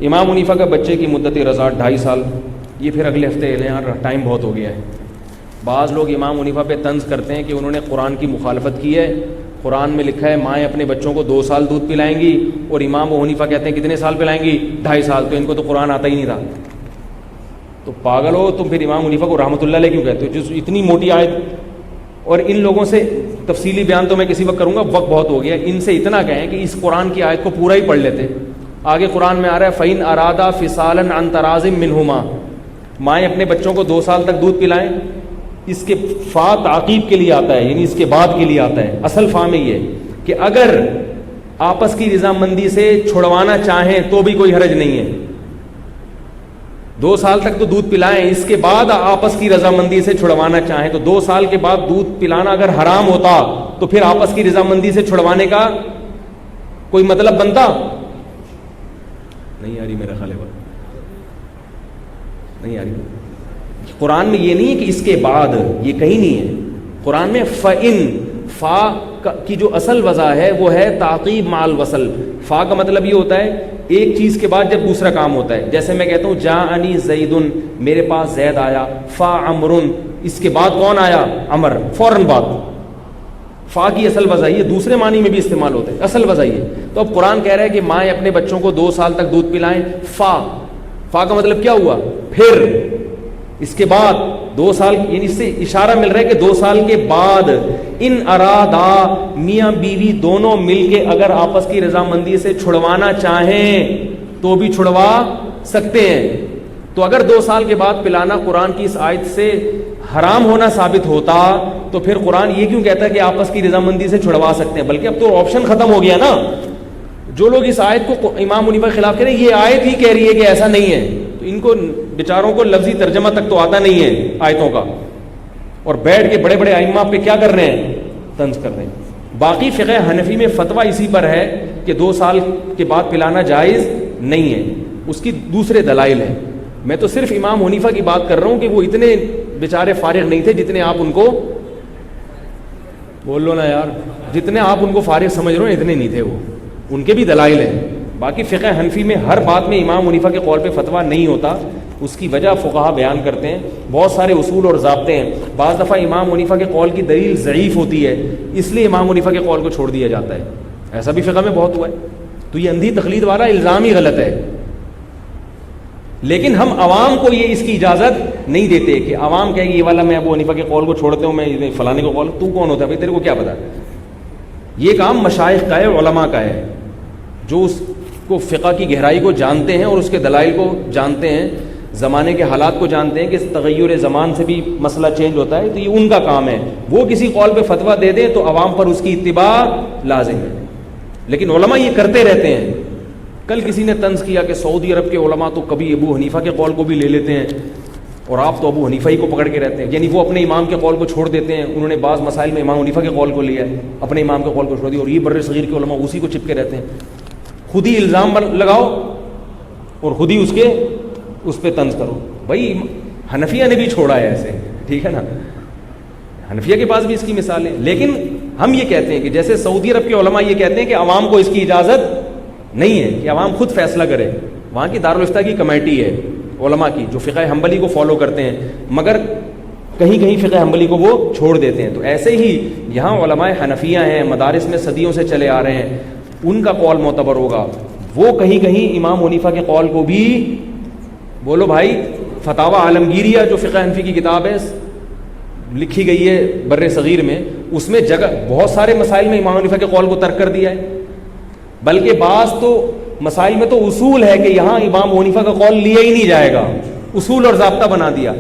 امام حنیفہ کا بچے کی مدت رضاعت 2.5 سال. یہ پھر اگلے ہفتے لیں یار ٹائم بہت ہو گیا ہے. بعض لوگ امام حنیفہ پہ طنز کرتے ہیں کہ انہوں نے قرآن کی مخالفت کی ہے. قرآن میں لکھا ہے مائیں اپنے بچوں کو 2 سال دودھ پلائیں گی, اور امام حنیفہ کہتے ہیں کتنے سال پلائیں گی؟ 2.5 سال. تو ان کو تو قرآن آتا ہی نہیں تھا. تو پاگل ہو تم پھر امام حنیفہ کو رحمۃ اللہ علیہ کیوں کہتے ہو؟ جو اتنی موٹی آیت. اور ان لوگوں سے تفصیلی بیان تو میں کسی وقت کروں گا, وقت بہت ہو گیا. ان سے اتنا کہیں کہ اس قرآن کی آیت کو پورا ہی پڑھ لیتے. آگے قرآن میں آ رہا ہے فَإِنْ أَرَادَا فِصَالًا عَنْ تَرَاضٍ مِّنْهُمَا, مائیں اپنے بچوں کو 2 سال تک دودھ پلائیں. اس کے فا تعقیب کے لیے آتا ہے, یعنی اس کے بعد کے لیے آتا ہے. اصل فا میں یہ کہ اگر آپس کی رضامندی سے چھڑوانا چاہیں تو بھی کوئی حرج نہیں ہے. 2 سال تک تو دودھ پلائیں, اس کے بعد آپس کی رضامندی سے چھڑوانا چاہیں تو 2 سال کے بعد دودھ پلانا اگر حرام ہوتا تو پھر آپس کی رضامندی سے چھڑوانے کا کوئی مطلب بنتا نہیں. آ رہی میرا خیال ہے نہیں آ رہی. قرآن میں یہ نہیں ہے کہ اس کے بعد, یہ کہیں نہیں ہے. قرآن میں فَإِن, فا کی جو اصل وضع ہے وہ ہے تعقیب مع الوصل. فا کا مطلب یہ ہوتا ہے ایک چیز کے بعد جب دوسرا کام ہوتا ہے. جیسے میں کہتا ہوں جاءنی زیدن, میرے پاس زید آیا. فا عمرن, اس کے بعد کون آیا؟ عمر. فوراً بعد. فا کی اصل وضع یہ دوسرے معنی میں بھی استعمال ہوتا ہے, اصل وضع یہ. تو اب قرآن کہہ رہا ہے کہ مائیں اپنے بچوں کو 2 سال تک دودھ پلائیں. فا کا مطلب کیا ہوا؟ پھر. اس کے بعد 2 سال, یعنی اس سے اشارہ مل رہا ہے کہ 2 سال کے بعد ان ارادا, میاں بیوی دونوں مل کے اگر آپس کی رضامندی سے چھڑوانا چاہیں تو بھی چھڑوا سکتے ہیں. تو اگر 2 سال کے بعد پلانا قرآن کی اس آیت سے حرام ہونا ثابت ہوتا تو پھر قرآن یہ کیوں کہتا ہے کہ آپس کی رضامندی سے چھڑوا سکتے ہیں؟ بلکہ اب تو آپشن ختم ہو گیا نا. جو لوگ اس آیت کو امام حنیفہ کے خلاف کہہ رہے ہیں, یہ آیت ہی کہہ رہی ہے کہ ایسا نہیں ہے. تو ان کو بیچاروں کو لفظی ترجمہ تک تو آتا نہیں ہے آیتوں کا, اور بیٹھ کے بڑے بڑے ائمہ پہ کیا کر رہے ہیں؟ طنز کر رہے ہیں. باقی فقہ حنفی میں فتویٰ اسی پر ہے کہ 2 سال کے بعد پلانا جائز نہیں ہے. اس کی دوسرے دلائل ہیں. میں تو صرف امام حنیفہ کی بات کر رہا ہوں کہ وہ اتنے بیچارے فارغ نہیں تھے جتنے آپ ان کو بول لو نا یار, جتنے آپ ان کو فارغ سمجھ رہے ہیں اتنے نہیں تھے وہ. ان کے بھی دلائل ہیں. باقی فقہ حنفی میں ہر بات میں امام حنیفہ کے قول پہ فتویٰ نہیں ہوتا. اس کی وجہ فقہا بیان کرتے ہیں. بہت سارے اصول اور ضابطے ہیں. بعض دفعہ امام حنیفہ کے قول کی دلیل ضعیف ہوتی ہے, اس لیے امام حنیفہ کے قول کو چھوڑ دیا جاتا ہے. ایسا بھی فقہ میں بہت ہوا ہے. تو یہ اندھی تقلید والا الزام ہی غلط ہے. لیکن ہم عوام کو یہ اس کی اجازت نہیں دیتے کہ عوام کہے گی یہ والا میں ابو حنیفہ کے قول کو چھوڑتے ہوں, میں فلانے کو قول. تو کون ہوتا ہے بھائی, تیرے کو کیا پتا؟ یہ کام مشائخ کا ہے, علماء کا ہے, جو اس کو فقہ کی گہرائی کو جانتے ہیں اور اس کے دلائل کو جانتے ہیں, زمانے کے حالات کو جانتے ہیں کہ تغیر زمان سے بھی مسئلہ چینج ہوتا ہے. تو یہ ان کا کام ہے. وہ کسی قول پہ فتویٰ دے دیں تو عوام پر اس کی اتباع لازم ہے. لیکن علماء یہ کرتے رہتے ہیں. کل کسی نے طنز کیا کہ سعودی عرب کے علماء تو کبھی ابو حنیفہ کے قول کو بھی لے لیتے ہیں اور آپ تو ابو حنیفہ ہی کو پکڑ کے رہتے ہیں. یعنی وہ اپنے امام کے قول کو چھوڑ دیتے ہیں. انہوں نے بعض مسائل میں امام حنیفہ کے قول کو لیا ہے, اپنے امام کے قول کو چھوڑ دیا, اور یہ بر صغیر کے علماء اسی کو چپکے رہتے ہیں. خود ہی الزام لگاؤ اور خود ہی اس پہ طنز کرو. بھائی حنفیہ نے بھی چھوڑا ہے ایسے, ٹھیک ہے نا, حنفیہ کے پاس بھی اس کی مثال ہے. لیکن ہم یہ کہتے ہیں کہ جیسے سعودی عرب کے علماء یہ کہتے ہیں کہ عوام کو اس کی اجازت نہیں ہے کہ عوام خود فیصلہ کرے. وہاں کی دارالافتاء کی کمیٹی ہے علماء کی جو فقہ حنبلی کو فالو کرتے ہیں, مگر کہیں کہیں فقہ حنبلی کو وہ چھوڑ دیتے ہیں. تو ایسے ہی یہاں علماء حنفیہ ہیں, مدارس میں صدیوں سے چلے آ رہے ہیں, ان کا قول معتبر ہوگا. وہ کہیں کہیں امام حنیفہ کے قول کو بھی بولو بھائی. فتاوی عالمگیریہ جو فقہ حنفی کی کتاب ہے لکھی گئی ہے بر صغیر میں, اس میں جگہ بہت سارے مسائل میں امام حنیفہ کے قول کو ترک کر دیا ہے. بلکہ بعض تو مسائل میں تو اصول ہے کہ یہاں امام حنیفہ کا قول لیا ہی نہیں جائے گا, اصول اور ضابطہ بنا دیا.